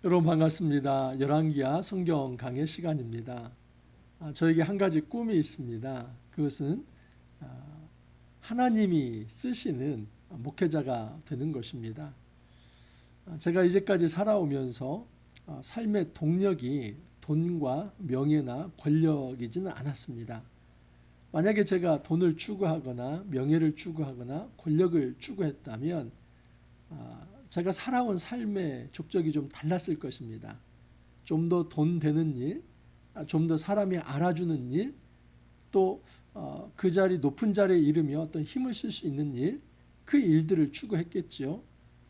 여러분 반갑습니다. 열왕기하 성경 강해 시간입니다. 저에게 한 가지 꿈이 있습니다. 그것은 하나님이 쓰시는 목회자가 되는 것입니다. 제가 이제까지 살아오면서 삶의 동력이 돈과 명예나 권력이지는 않았습니다. 만약에 제가 돈을 추구하거나 명예를 추구하거나 권력을 추구했다면 제가 살아온 삶의 족적이 좀 달랐을 것입니다. 좀 더 돈 되는 일, 좀 더 사람이 알아주는 일, 또 그 자리 높은 자리에 이르며 어떤 힘을 쓸 수 있는 일, 그 일들을 추구했겠지요.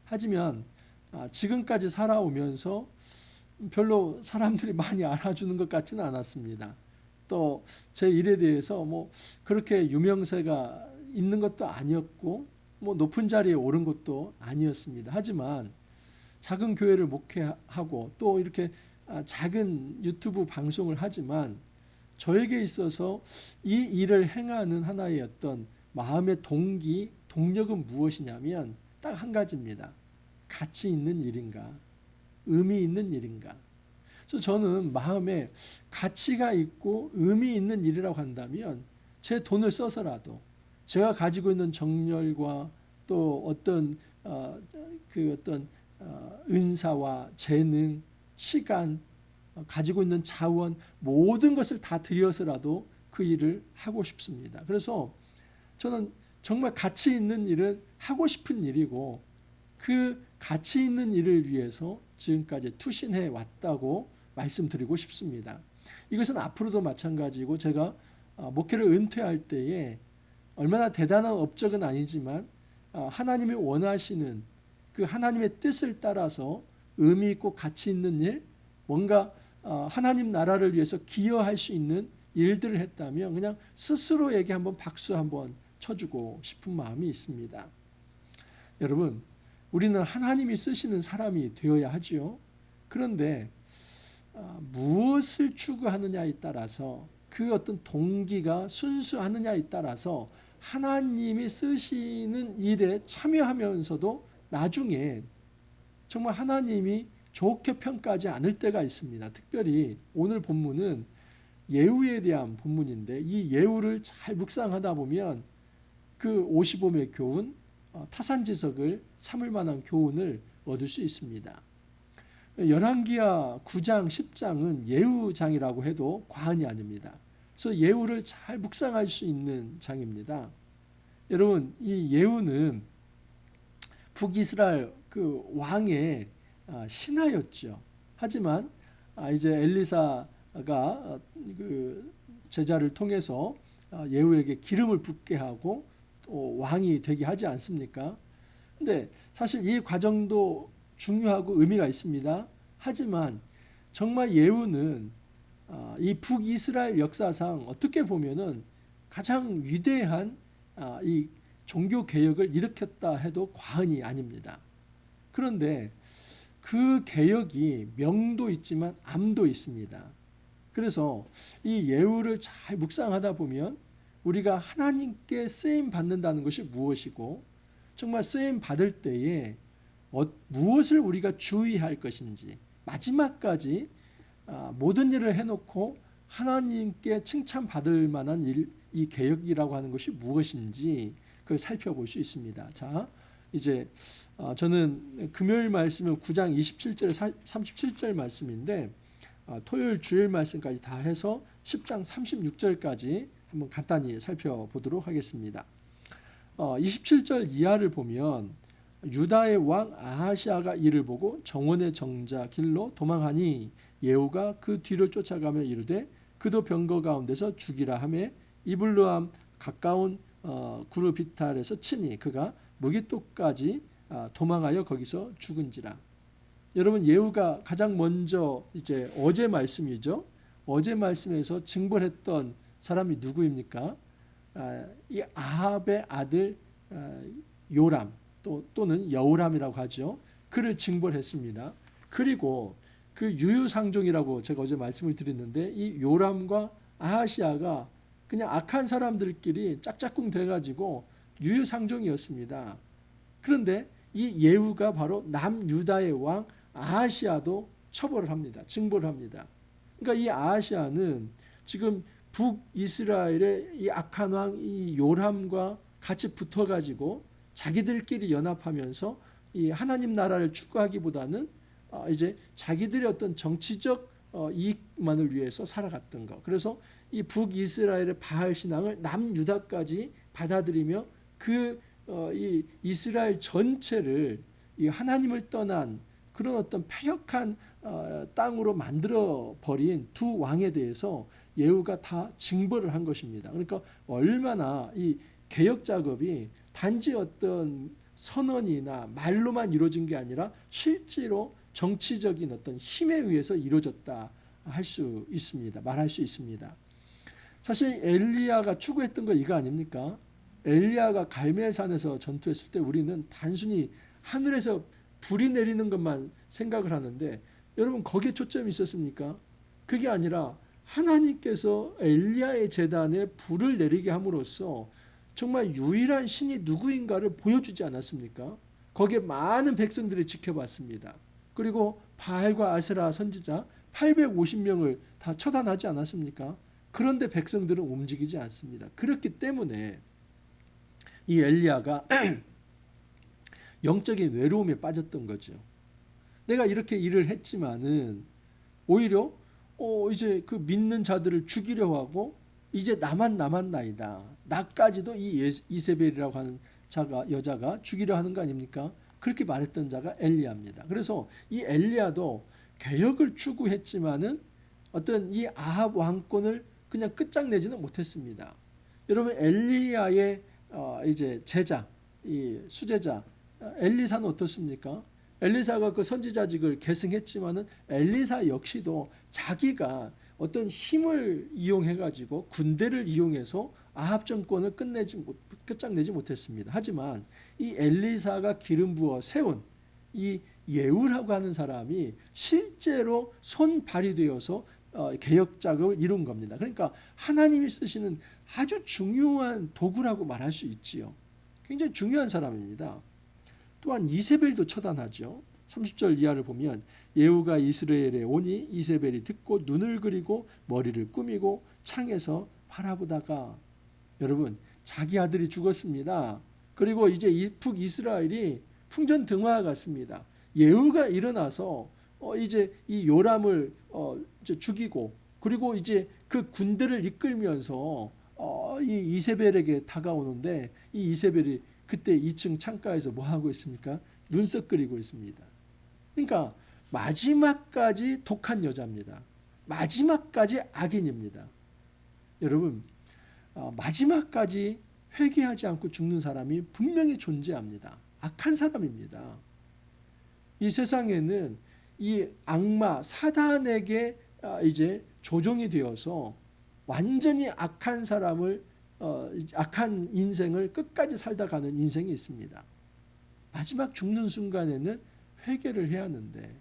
하지만 지금까지 살아오면서 별로 사람들이 많이 알아주는 것 같지는 않았습니다. 또 제 일에 대해서 뭐 그렇게 유명세가 있는 것도 아니었고 뭐 높은 자리에 오른 것도 아니었습니다. 하지만 작은 교회를 목회하고 또 이렇게 작은 유튜브 방송을 하지만 저에게 있어서 이 일을 행하는 하나의 어떤 마음의 동기, 동력은 무엇이냐면 딱 한 가지입니다. 가치 있는 일인가? 의미 있는 일인가? 그래서 저는 마음에 가치가 있고 의미 있는 일이라고 한다면 제 돈을 써서라도 제가 가지고 있는 정열과 또 어떤 은사와 재능, 시간, 가지고 있는 자원 모든 것을 다 들여서라도 그 일을 하고 싶습니다. 그래서 저는 정말 가치 있는 일은 하고 싶은 일이고 그 가치 있는 일을 위해서 지금까지 투신해 왔다고 말씀드리고 싶습니다. 이것은 앞으로도 마찬가지고 제가 목회를 은퇴할 때에 얼마나 대단한 업적은 아니지만 하나님이 원하시는 그 하나님의 뜻을 따라서 의미 있고 가치 있는 일, 뭔가 하나님 나라를 위해서 기여할 수 있는 일들을 했다면 그냥 스스로에게 한번 박수 한번 쳐주고 싶은 마음이 있습니다. 여러분, 우리는 하나님이 쓰시는 사람이 되어야 하지요. 그런데 무엇을 추구하느냐에 따라서 그 어떤 동기가 순수하느냐에 따라서 하나님이 쓰시는 일에 참여하면서도 나중에 정말 하나님이 좋게 평가하지 않을 때가 있습니다. 특별히 오늘 본문은 예후에 대한 본문인데 이 예후를 잘 묵상하다 보면 그 55의 교훈, 타산지석을 삼을 만한 교훈을 얻을 수 있습니다. 열왕기하 9장, 10장은 예후장이라고 해도 과언이 아닙니다. 그래서 예후를 잘 묵상할 수 있는 장입니다. 여러분, 이 예후는 북이스라엘 그 왕의 신하였죠. 하지만 이제 엘리사가 그 제자를 통해서 예후에게 기름을 붓게 하고 또 왕이 되게 하지 않습니까? 근데 사실 이 과정도 중요하고 의미가 있습니다. 하지만 정말 예후는 이 북이스라엘 역사상 어떻게 보면은 가장 위대한 이 종교 개혁을 일으켰다 해도 과언이 아닙니다. 그런데 그 개혁이 명도 있지만 암도 있습니다. 그래서 이 예후를 잘 묵상하다 보면 우리가 하나님께 쓰임 받는다는 것이 무엇이고 정말 쓰임 받을 때에 무엇을 우리가 주의할 것인지 마지막까지 모든 일을 해놓고 하나님께 칭찬받을 만한 일, 이 개혁이라고 하는 것이 무엇인지 그걸 살펴볼 수 있습니다. 자, 이제 저는 금요일 말씀은 9장 27절 37절 말씀인데 토요일 주일 말씀까지 다 해서 10장 36절까지 한번 간단히 살펴보도록 하겠습니다. 27절 이하를 보면 유다의 왕 아하시아가 이를 보고 정원의 정자 길로 도망하니 예후가 그 뒤를 쫓아가며 이르되 그도 병거 가운데서 죽이라 하매 이블루함 가까운 구르비탈에서 치니 그가 무기토까지 도망하여 거기서 죽은지라. 여러분, 예후가 가장 먼저 이제 어제 말씀이죠. 어제 말씀에서 징벌했던 사람이 누구입니까? 이 아합의 아들 요람 또는 여우람이라고 하죠. 그를 징벌했습니다. 그리고 그 유유상종이라고 제가 어제 말씀을 드렸는데 이 요람과 아하시아가 그냥 악한 사람들끼리 짝짝꿍 돼가지고 유유상종이었습니다. 그런데 이 예후가 바로 남유다의 왕 아하시아도 처벌을 합니다. 징벌을 합니다. 그러니까 이 아하시아는 지금 북이스라엘의 이 악한 왕 이 요람과 같이 붙어가지고 자기들끼리 연합하면서 이 하나님 나라를 추구하기보다는 이제 자기들의 어떤 정치적 이익만을 위해서 살아갔던 것. 그래서 이 북이스라엘의 바알 신앙을 남유다까지 받아들이며 이 이스라엘 전체를 이 하나님을 떠난 그런 어떤 패역한 땅으로 만들어 버린 두 왕에 대해서 예후가 다 징벌을 한 것입니다. 그러니까 얼마나 이 개혁 작업이 단지 어떤 선언이나 말로만 이루어진 게 아니라 실제로 정치적인 어떤 힘에 의해서 이루어졌다 할 수 있습니다. 말할 수 있습니다. 사실 엘리야가 추구했던 거 이거 아닙니까? 엘리야가 갈멜산에서 전투했을 때 우리는 단순히 하늘에서 불이 내리는 것만 생각을 하는데 여러분 거기에 초점이 있었습니까? 그게 아니라 하나님께서 엘리야의 제단에 불을 내리게 함으로써 정말 유일한 신이 누구인가를 보여주지 않았습니까? 거기에 많은 백성들이 지켜봤습니다. 그리고 바알과 아세라 선지자 850명을 다 처단하지 않았습니까? 그런데 백성들은 움직이지 않습니다. 그렇기 때문에 이 엘리야가 영적인 외로움에 빠졌던 거죠. 내가 이렇게 일을 했지만은 오히려 이제 그 믿는 자들을 죽이려 하고 이제 나만 남았나이다. 나까지도 이 이세벨이라고 하는 여자가 죽이려 하는 거 아닙니까? 그렇게 말했던 자가 엘리야입니다. 그래서 이 엘리야도 개혁을 추구했지만은 어떤 이 아합 왕권을 그냥 끝장내지는 못했습니다. 여러분 엘리야의 이제 제자, 이 수제자 엘리사는 어떻습니까? 엘리사가 그 선지자직을 계승했지만은 엘리사 역시도 자기가 어떤 힘을 이용해가지고 군대를 이용해서 아합 정권을 끝장내지 못했습니다. 하지만 이 엘리사가 기름 부어 세운 이 예후라고 하는 사람이 실제로 손발이 되어서 개혁 작업을 이룬 겁니다. 그러니까 하나님이 쓰시는 아주 중요한 도구라고 말할 수 있지요. 굉장히 중요한 사람입니다. 또한 이세벨도 처단하죠. 30절 이하를 보면 예후가 이스라엘에 오니 이세벨이 듣고 눈을 그리고 머리를 꾸미고 창에서 바라보다가 여러분 자기 아들이 죽었습니다. 그리고 이제 북이스라엘이 풍전등화와 같습니다. 예후가 일어나서 이제 이 요람을 이제 죽이고 그리고 이제 그 군대를 이끌면서 이 이세벨에게 다가오는데 이 이세벨이 그때 2층 창가에서 뭐 하고 있습니까? 눈썹 그리고 있습니다. 그러니까 마지막까지 독한 여자입니다. 마지막까지 악인입니다. 여러분 마지막까지 회개하지 않고 죽는 사람이 분명히 존재합니다. 악한 사람입니다. 이 세상에는 이 악마 사단에게 이제 조종이 되어서 완전히 악한 사람을 악한 인생을 끝까지 살다 가는 인생이 있습니다. 마지막 죽는 순간에는 회개를 해야 하는데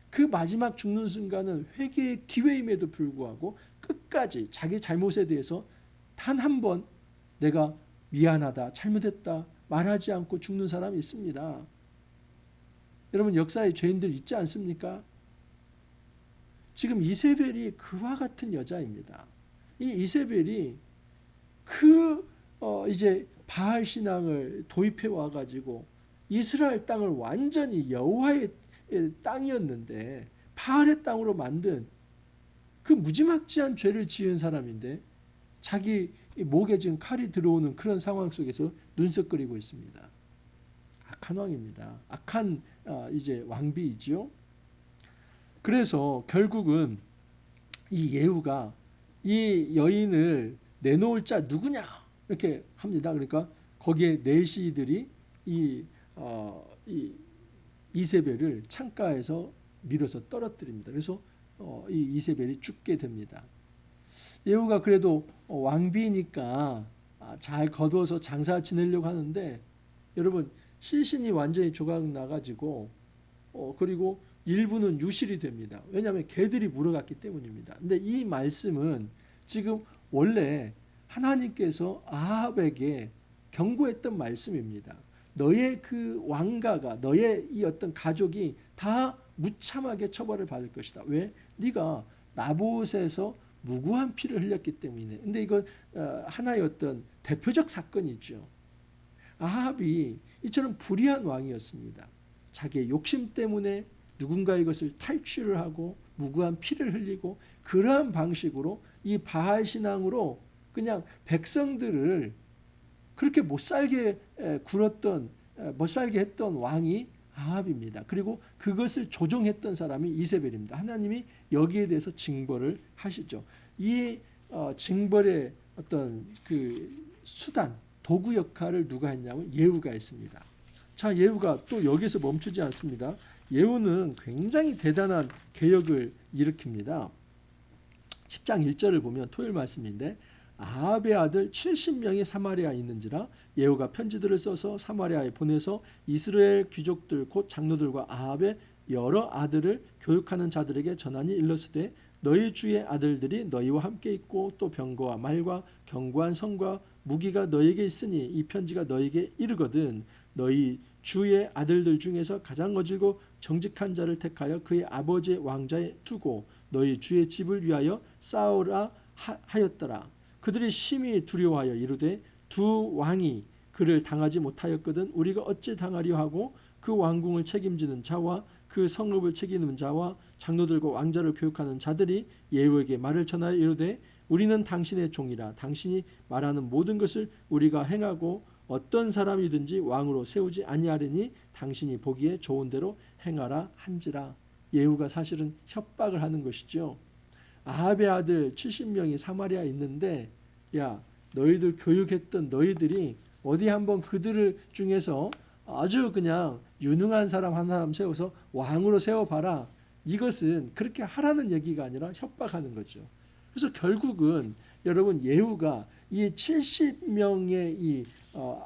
그 마지막 죽는 순간은 회개의 기회임에도 불구하고 끝까지 자기 잘못에 대해서 단 한 번 내가 미안하다 잘못했다 말하지 않고 죽는 사람이 있습니다. 여러분 역사에 죄인들 있지 않습니까? 지금 이세벨이 그와 같은 여자입니다. 이 이세벨이 이제 바알 신앙을 도입해 와 가지고 이스라엘 땅을 완전히 여호와의 땅이었는데 바알의 땅으로 만든 그 무지막지한 죄를 지은 사람인데 자기 목에 지금 칼이 들어오는 그런 상황 속에서 눈썹 그리고 있습니다. 악한 왕입니다. 악한 이제 왕비이지요. 그래서 결국은 이 예후가 이 여인을 내놓을 자 누구냐 이렇게 합니다. 그러니까 거기에 내시들이 이 이세벨을 창가에서 밀어서 떨어뜨립니다. 그래서 이 이세벨이 죽게 됩니다. 예후가 그래도 왕비니까 잘 거두어서 장사 지내려고 하는데 여러분 실신이 완전히 조각 나가지고 그리고 일부는 유실이 됩니다. 왜냐하면 개들이 물어갔기 때문입니다. 근데 이 말씀은 지금 원래 하나님께서 아합에게 경고했던 말씀입니다. 너의 그 왕가가 너의 이 어떤 가족이 다 무참하게 처벌을 받을 것이다. 왜? 네가 나봇에서 무고한 피를 흘렸기 때문이네. 근데 이건 하나의 어떤 대표적 사건이죠. 아합이 이처럼 불의한 왕이었습니다. 자기의 욕심 때문에 누군가 이것을 탈취를 하고 무고한 피를 흘리고 그러한 방식으로 이 바알 신앙으로 그냥 백성들을 그렇게 못 살게 굴었던 못 살게 했던 왕이 아합입니다. 그리고 그것을 조종했던 사람이 이세벨입니다. 하나님이 여기에 대해서 징벌을 하시죠. 이 징벌의 어떤 그 수단 도구 역할을 누가 했냐면 예후가 했습니다. 자, 예후가 또 여기서 멈추지 않습니다. 예후는 굉장히 대단한 개혁을 일으킵니다. 10장 1절을 보면 토요일 말씀인데 아합의 아들 70명이 사마리아에 있는지라 예후가 편지들을 써서 사마리아에 보내서 이스라엘 귀족들 곧 장로들과 아합의 여러 아들을 교육하는 자들에게 전하니 일렀으되 너희 주의 아들들이 너희와 함께 있고 또 병거와 말과 견고한 성과 무기가 너희에게 있으니 이 편지가 너희에게 이르거든 너희 주의 아들들 중에서 가장 어질고 정직한 자를 택하여 그의 아버지의 왕자에 두고 너희 주의 집을 위하여 싸우라 하였더라. 그들이 심히 두려워하여 이르되 두 왕이 그를 당하지 못하였거든 우리가 어찌 당하려 하고 그 왕궁을 책임지는 자와 그 성읍을 책임지는 자와 장로들과 왕자를 교육하는 자들이 예후에게 말을 전하여 이르되 우리는 당신의 종이라 당신이 말하는 모든 것을 우리가 행하고 어떤 사람이든지 왕으로 세우지 아니하리니 당신이 보기에 좋은 대로 행하라 한지라. 예후가 사실은 협박을 하는 것이죠. 아합의 아들 70명이 사마리아에 있는데 야 너희들 교육했던 너희들이 어디 한번 그들을 중에서 아주 그냥 유능한 사람 한 사람 세워서 왕으로 세워봐라. 이것은 그렇게 하라는 얘기가 아니라 협박하는 거죠. 그래서 결국은 여러분 예후가 이 70명의 이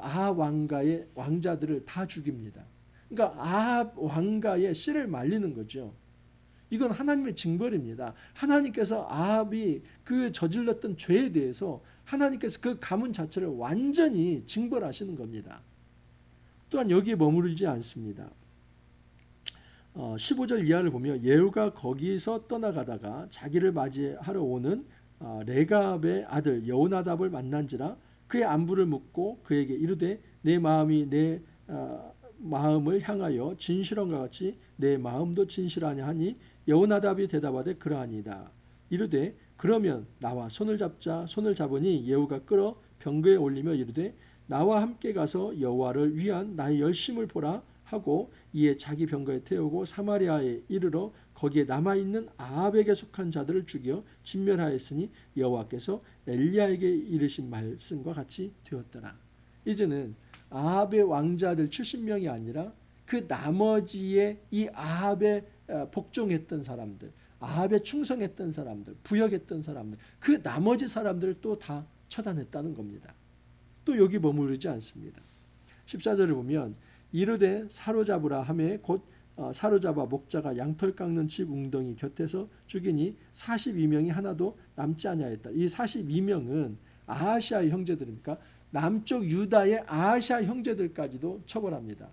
아합 왕가의 왕자들을 다 죽입니다. 그러니까 아합 왕가의 씨를 말리는 거죠. 이건 하나님의 징벌입니다. 하나님께서 아합이 그 저질렀던 죄에 대해서 하나님께서 그 가문 자체를 완전히 징벌하시는 겁니다. 또한 여기에 머무르지 않습니다. 15절 이하를 보면 예후가 거기서 떠나가다가 자기를 맞이하러 오는 레갑의 아들 여호나답을 만난지라 그의 안부를 묻고 그에게 이르되 내 마음이 내 마음을 향하여 진실한가 같이 내 마음도 진실하냐 하니 여호나답이 대답하되 그러하니이다. 이르되 그러면 나와 손을 잡자. 손을 잡으니 예후가 끌어 병거에 올리며 이르되 나와 함께 가서 여호와를 위한 나의 열심을 보라 하고 이에 자기 병거에 태우고 사마리아에 이르러 거기에 남아있는 아합에게 속한 자들을 죽여 진멸하였으니 여호와께서 엘리야에게 이르신 말씀과 같이 되었더라. 이제는 아합의 왕자들 70명이 아니라 그 나머지의 이 아합에 복종했던 사람들, 아합에 충성했던 사람들, 부역했던 사람들, 그 나머지 사람들을 또 다 처단했다는 겁니다. 또 여기 머무르지 않습니다. 14절을 보면 이르되 사로잡으라 하매 곧 사로잡아 목자가 양털 깎는 집 웅덩이 곁에서 죽이니 42명이 하나도 남지 아니하였다. 이 42명은 아하시아의 형제들입니까? 남쪽 유다의 아하시아 형제들까지도 처벌합니다.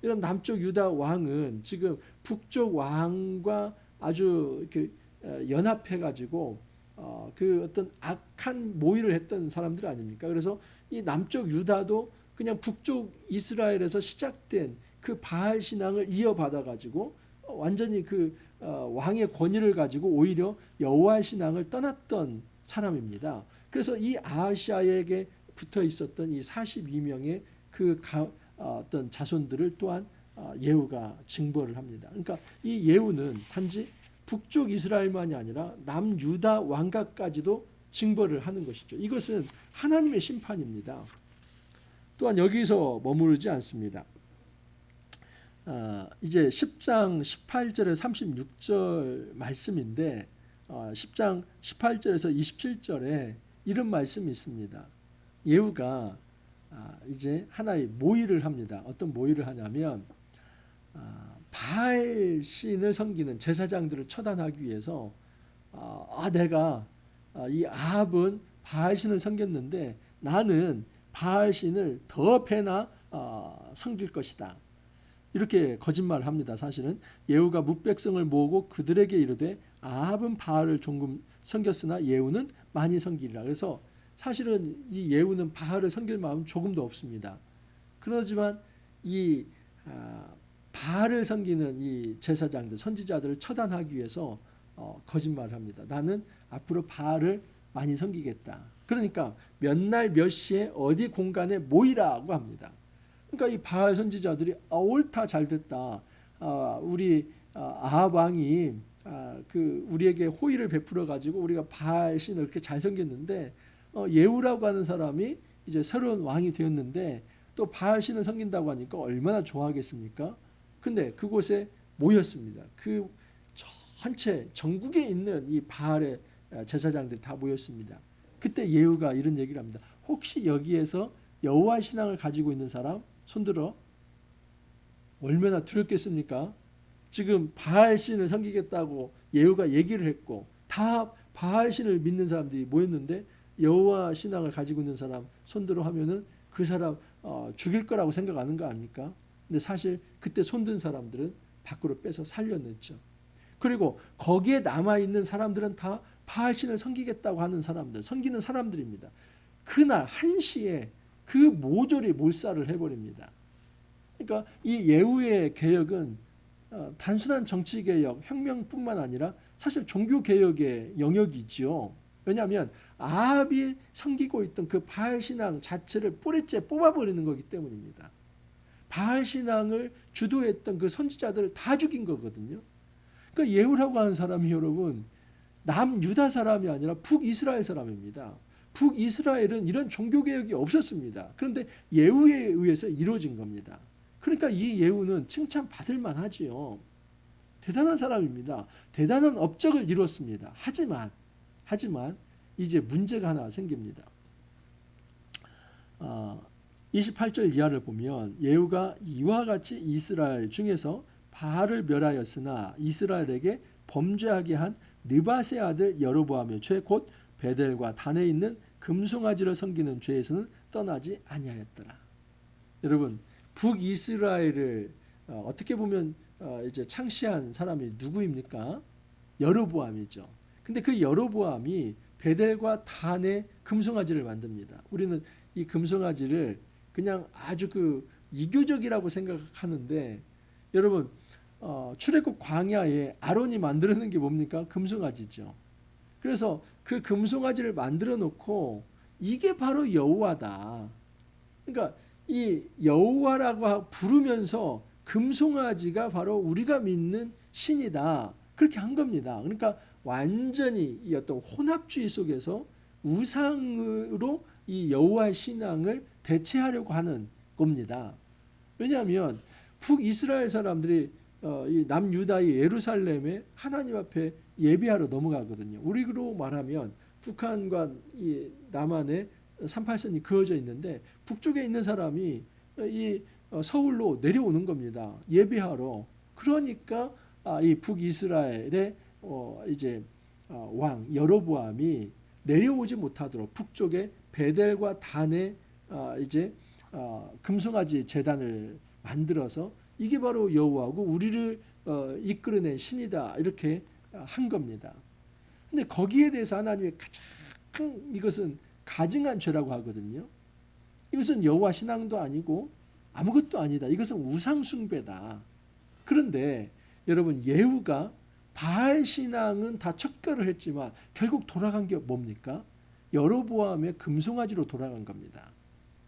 이런 남쪽 유다 왕은 지금 북쪽 왕과 아주 이렇게 연합해가지고 그 어떤 악한 모의를 했던 사람들 아닙니까? 그래서 이 남쪽 유다도 그냥 북쪽 이스라엘에서 시작된 그 바알 신앙을 이어받아 가지고 완전히 그 왕의 권위를 가지고 오히려 여호와 신앙을 떠났던 사람입니다. 그래서 이 아하시아에게 붙어 있었던 이 42명의 그 어떤 자손들을 또한 예후가 징벌을 합니다. 그러니까 이 예후는 단지 북쪽 이스라엘만이 아니라 남유다 왕가까지도 징벌을 하는 것이죠. 이것은 하나님의 심판입니다. 또한 여기서 머무르지 않습니다. 이제 10장 18절에 36절 말씀인데 10장 18절에서 27절에 이런 말씀이 있습니다. 예후가 이제 하나의 모의를 합니다. 어떤 모의를 하냐면 바알 신을 섬기는 제사장들을 처단하기 위해서 내가 이 아합은 바알 신을 섬겼는데 나는 바알 신을 더 배나 섬길 것이다. 이렇게 거짓말을 합니다. 사실은 예후가 뭇백성을 모으고 그들에게 이르되 아합은 바알을 조금 섬겼으나 예후는 많이 섬기리라. 그래서 사실은 이 예후는 바알을 섬길 마음 조금도 없습니다. 그러지만 이 바알을 섬기는 이 제사장들, 선지자들을 처단하기 위해서 거짓말을 합니다. 나는 앞으로 바알을 많이 섬기겠다. 그러니까 몇 날 몇 시에 어디 공간에 모이라고 합니다. 그러니까 이 바알 선지자들이 옳다, 잘됐다. 우리 아합 왕이 그 우리에게 호의를 베풀어 가지고 우리가 바알 신을 그렇게 잘 섬겼는데 예후라고 하는 사람이 이제 새로운 왕이 되었는데 또 바알 신을 섬긴다고 하니까 얼마나 좋아하겠습니까? 근데 그곳에 모였습니다. 그 전체 전국에 있는 이 바알의 제사장들이 다 모였습니다. 그때 예후가 이런 얘기를 합니다. 혹시 여기에서 여호와 신앙을 가지고 있는 사람 손들어. 얼마나 두렵겠습니까? 지금 바알 신을 섬기겠다고 예후가 얘기를 했고 다 바알 신을 믿는 사람들이 모였는데 여호와 신앙을 가지고 있는 사람 손들어 하면은 그 사람 죽일 거라고 생각하는 거 아닙니까? 근데 사실 그때 손든 사람들은 밖으로 빼서 살려냈죠. 그리고 거기에 남아있는 사람들은 다 바알 신을 섬기겠다고 하는 사람들, 섬기는 사람들입니다. 그날 한시에 그 모조리 몰살을 해버립니다. 그러니까 이 예후의 개혁은 단순한 정치개혁, 혁명뿐만 아니라 사실 종교개혁의 영역이지요. 왜냐하면 아합이 섬기고 있던 그 바알신앙 자체를 뿌리째 뽑아버리는 거기 때문입니다. 바알신앙을 주도했던 그 선지자들을 다 죽인 거거든요. 그러니까 예후라고 하는 사람이 여러분 남유다 사람이 아니라 북이스라엘 사람입니다. 북이스라엘은 이런 종교개혁이 없었습니다. 그런데 예후에 의해서 이루어진 겁니다. 그러니까 이 예후는 칭찬받을 만하지요. 대단한 사람입니다. 대단한 업적을 이뤘습니다. 하지만 이제 문제가 하나 생깁니다. 28절 이하를 보면 예후가 이와 같이 이스라엘 중에서 바알을 멸하였으나 이스라엘에게 범죄하게 한 느밧의 아들 여로보암의 죄 곧 베델과 단에 있는 금송아지를 섬기는 죄에서는 떠나지 아니하였더라. 여러분 북이스라엘을 어떻게 보면 이제 창시한 사람이 누구입니까? 여로보암이죠. 근데 그 여로보암이 베델과 단의 금송아지를 만듭니다. 우리는 이 금송아지를 그냥 아주 그 이교적이라고 생각하는데 여러분 출애굽 광야에 아론이 만들어낸 게 뭡니까? 금송아지죠. 그래서 그 금송아지를 만들어 놓고 이게 바로 여호와다. 그러니까 이 여호와라고 부르면서 금송아지가 바로 우리가 믿는 신이다. 그렇게 한 겁니다. 그러니까 완전히 이 어떤 혼합주의 속에서 우상으로 이 여호와의 신앙을 대체하려고 하는 겁니다. 왜냐하면 북이스라엘 사람들이 이 남유다의 예루살렘에 하나님 앞에 예배하러 넘어가거든요. 우리로 말하면 북한과 이 남한에 38선이 그어져 있는데 북쪽에 있는 사람이 이 서울로 내려오는 겁니다. 예배하러. 그러니까 이 북이스라엘의 이제 왕 여로보암이 내려오지 못하도록 북쪽에 베델과 단에 이제 금송아지 제단을 만들어서 이게 바로 여호와고 우리를 이끌어낸 신이다 이렇게 한 겁니다. 근데 거기에 대해서 하나님이 가장 이것은 가증한 죄라고 하거든요. 이것은 여호와 신앙도 아니고 아무것도 아니다. 이것은 우상 숭배다. 그런데 여러분 예후가 바알 신앙은 다 척결을 했지만 결국 돌아간 게 뭡니까? 여로보암의 금송아지로 돌아간 겁니다.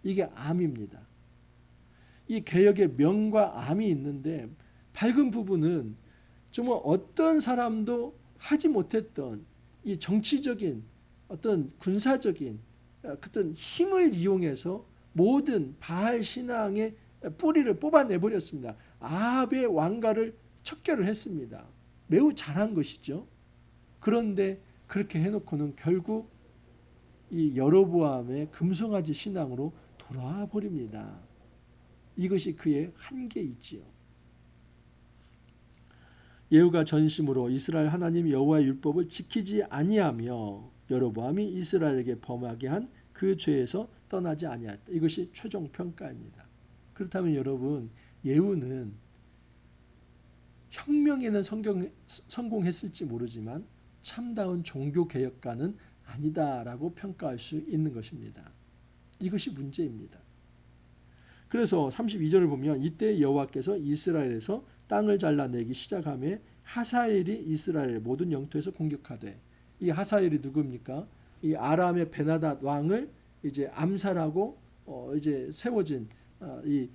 이게 암입니다. 이 개혁의 명과 암이 있는데 밝은 부분은 정말 어떤 사람도 하지 못했던 이 정치적인 어떤 군사적인 어떤 힘을 이용해서 모든 바알 신앙의 뿌리를 뽑아내버렸습니다. 아합의 왕가를 척결을 했습니다. 매우 잘한 것이죠. 그런데 그렇게 해놓고는 결국 이 여로보암의 금송아지 신앙으로 돌아와 버립니다. 이것이 그의 한계이지요. 예후가 전심으로 이스라엘 하나님 여호와의 율법을 지키지 아니하며 여로보암이 이스라엘에게 범하게 한 그 죄에서 떠나지 아니하였다. 이것이 최종 평가입니다. 그렇다면 여러분 예후는 혁명에는 성공했을지 모르지만 참다운 종교개혁가는 아니다라고 평가할 수 있는 것입니다. 이것이 문제입니다. 그래서 32절을 보면 이때 여호와께서 이스라엘에서 땅을 잘라내기 시작하며 하사엘이 이스라엘 모든 영토에서 공격하되, 이 하사엘이 누굽니까? 이 아람의 베나닷 왕을 이제 암살하고 이제 세워진 이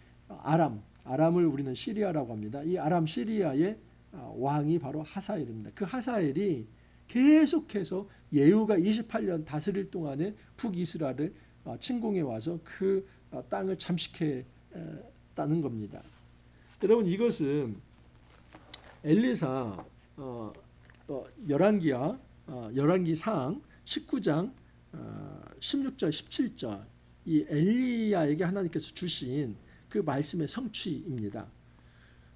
아람을 우리는 시리아라고 합니다. 이 아람 시리아의 왕이 바로 하사엘입니다. 그 하사엘이 계속해서 예후가 28년 다스릴 동안에 북이스라엘을 침공해 와서 그 땅을 잠식했다는 겁니다. 여러분, 이것은 엘리사 열왕기상 19장 16절 17절 이 엘리야에게 하나님께서 주신 그 말씀의 성취입니다.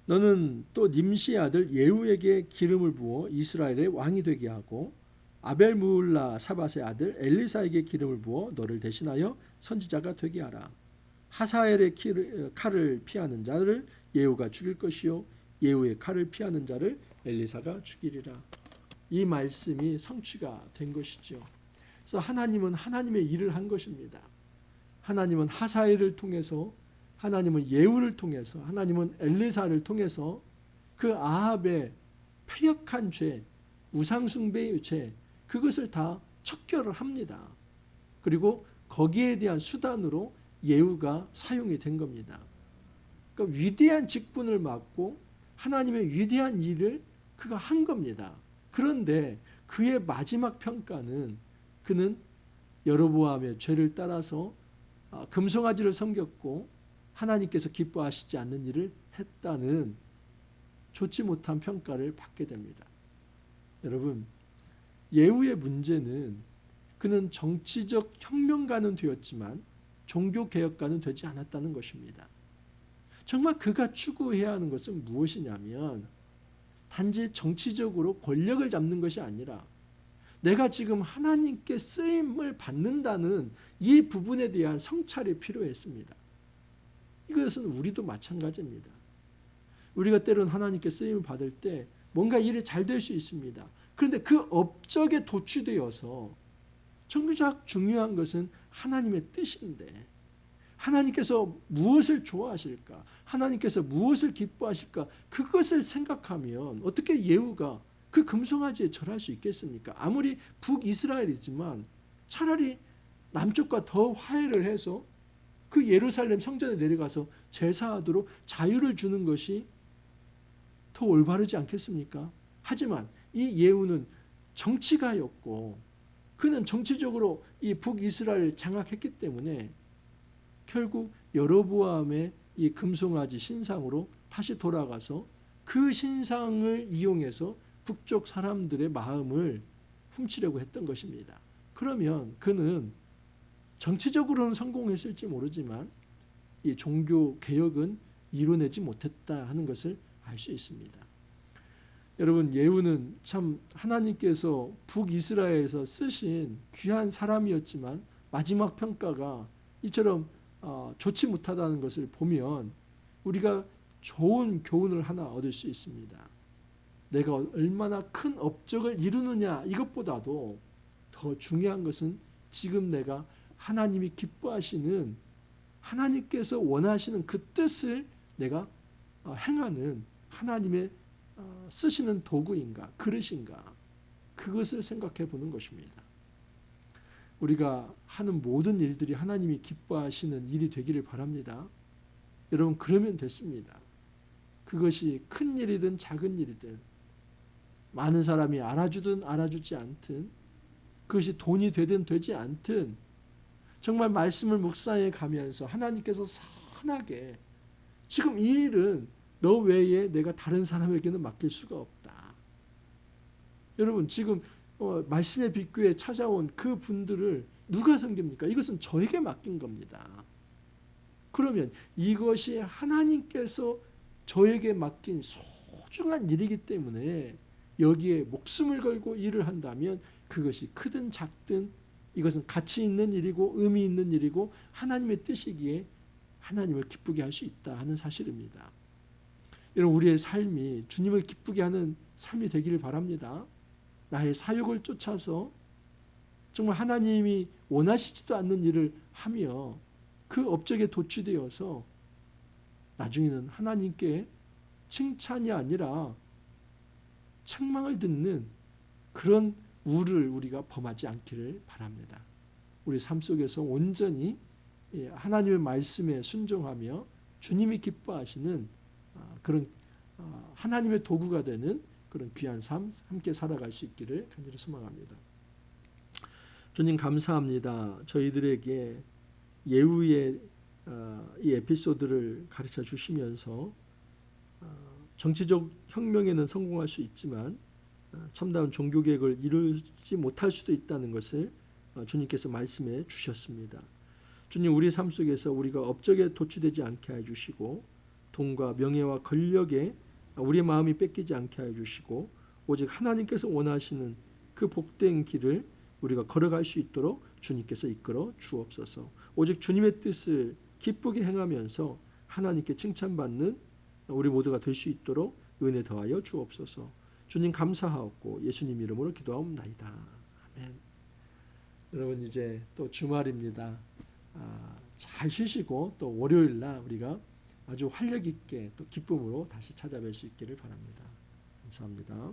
너는 또 님시의 아들 예후에게 기름을 부어 이스라엘의 왕이 되게 하고 아벨무올라 사밧의 아들 엘리사에게 기름을 부어 너를 대신하여 선지자가 되게 하라. 하사엘의 칼을 피하는 자를 예후가 죽일 것이요 예후의 칼을 피하는 자를 엘리사가 죽이리라. 이 말씀이 성취가 된 것이죠. 그래서 하나님은 하나님의 일을 한 것입니다. 하나님은 하사엘을 통해서, 하나님은 예후를 통해서, 하나님은 엘리사를 통해서 그 아합의 패역한 죄, 우상숭배의 죄, 그것을 다 척결을 합니다. 그리고 거기에 대한 수단으로 예후가 사용이 된 겁니다. 그러니까 위대한 직분을 맡고 하나님의 위대한 일을 그가 한 겁니다. 그런데 그의 마지막 평가는 그는 여로보암의 죄를 따라서 금송아지를 섬겼고 하나님께서 기뻐하시지 않는 일을 했다는 좋지 못한 평가를 받게 됩니다. 여러분, 예후의 문제는 그는 정치적 혁명가는 되었지만 종교개혁가는 되지 않았다는 것입니다. 정말 그가 추구해야 하는 것은 무엇이냐면 단지 정치적으로 권력을 잡는 것이 아니라 내가 지금 하나님께 쓰임을 받는다는 이 부분에 대한 성찰이 필요했습니다. 이것은 우리도 마찬가지입니다. 우리가 때로는 하나님께 쓰임을 받을 때 뭔가 일이 잘 될 수 있습니다. 그런데 그 업적에 도취되어서 정작 중요한 것은 하나님의 뜻인데 하나님께서 무엇을 좋아하실까? 하나님께서 무엇을 기뻐하실까? 그것을 생각하면 어떻게 예후가 그 금송아지에 절할 수 있겠습니까? 아무리 북이스라엘이지만 차라리 남쪽과 더 화해를 해서 그 예루살렘 성전에 내려가서 제사하도록 자유를 주는 것이 더 올바르지 않겠습니까? 하지만 이 예후는 정치가였고 그는 정치적으로 이 북이스라엘을 장악했기 때문에 결국 여로보암의 이 금송아지 신상으로 다시 돌아가서 그 신상을 이용해서 북쪽 사람들의 마음을 훔치려고 했던 것입니다. 그러면 그는 정치적으로는 성공했을지 모르지만 이 종교 개혁은 이뤄내지 못했다 하는 것을 알 수 있습니다. 여러분, 예후는 참 하나님께서 북이스라엘에서 쓰신 귀한 사람이었지만 마지막 평가가 이처럼 좋지 못하다는 것을 보면 우리가 좋은 교훈을 하나 얻을 수 있습니다. 내가 얼마나 큰 업적을 이루느냐 이것보다도 더 중요한 것은 지금 내가 하나님이 기뻐하시는 하나님께서 원하시는 그 뜻을 내가 행하는 하나님의 쓰시는 도구인가 그릇인가 그것을 생각해 보는 것입니다. 우리가 하는 모든 일들이 하나님이 기뻐하시는 일이 되기를 바랍니다. 여러분, 그러면 됐습니다. 그것이 큰 일이든 작은 일이든 많은 사람이 알아주든 알아주지 않든 그것이 돈이 되든 되지 않든 정말 말씀을 묵상해 가면서 하나님께서 선하게 지금 이 일은 너 외에 내가 다른 사람에게는 맡길 수가 없다. 여러분, 지금 말씀의 빅교에 찾아온 그 분들을 누가 섬깁니까? 이것은 저에게 맡긴 겁니다. 그러면 이것이 하나님께서 저에게 맡긴 소중한 일이기 때문에 여기에 목숨을 걸고 일을 한다면 그것이 크든 작든 이것은 가치 있는 일이고 의미 있는 일이고 하나님의 뜻이기에 하나님을 기쁘게 할 수 있다 하는 사실입니다. 여러분, 우리의 삶이 주님을 기쁘게 하는 삶이 되기를 바랍니다. 나의 사욕을 쫓아서 정말 하나님이 원하시지도 않는 일을 하며 그 업적에 도취되어서 나중에는 하나님께 칭찬이 아니라 책망을 듣는 그런 우를 우리가 범하지 않기를 바랍니다. 우리 삶 속에서 온전히 하나님의 말씀에 순종하며 주님이 기뻐하시는 그런 하나님의 도구가 되는 그런 귀한 삶 함께 살아갈 수 있기를 간절히 소망합니다. 주님 감사합니다. 저희들에게 예후의 이 에피소드를 가르쳐 주시면서 정치적 혁명에는 성공할 수 있지만 참다운 종교 개혁을 이루지 못할 수도 있다는 것을 주님께서 말씀해 주셨습니다. 주님, 우리 삶 속에서 우리가 업적에 도취되지 않게 해주시고 돈과 명예와 권력에 우리의 마음이 뺏기지 않게 해주시고 오직 하나님께서 원하시는 그 복된 길을 우리가 걸어갈 수 있도록 주님께서 이끌어 주옵소서. 오직 주님의 뜻을 기쁘게 행하면서 하나님께 칭찬받는 우리 모두가 될 수 있도록 은혜 더하여 주옵소서. 주님 감사하옵고 예수님 이름으로 기도하옵나이다. 아멘. 여러분, 이제 또 주말입니다. 잘 쉬시고 또 월요일 날 우리가 아주 활력 있게 또 기쁨으로 다시 찾아뵐 수 있기를 바랍니다. 감사합니다.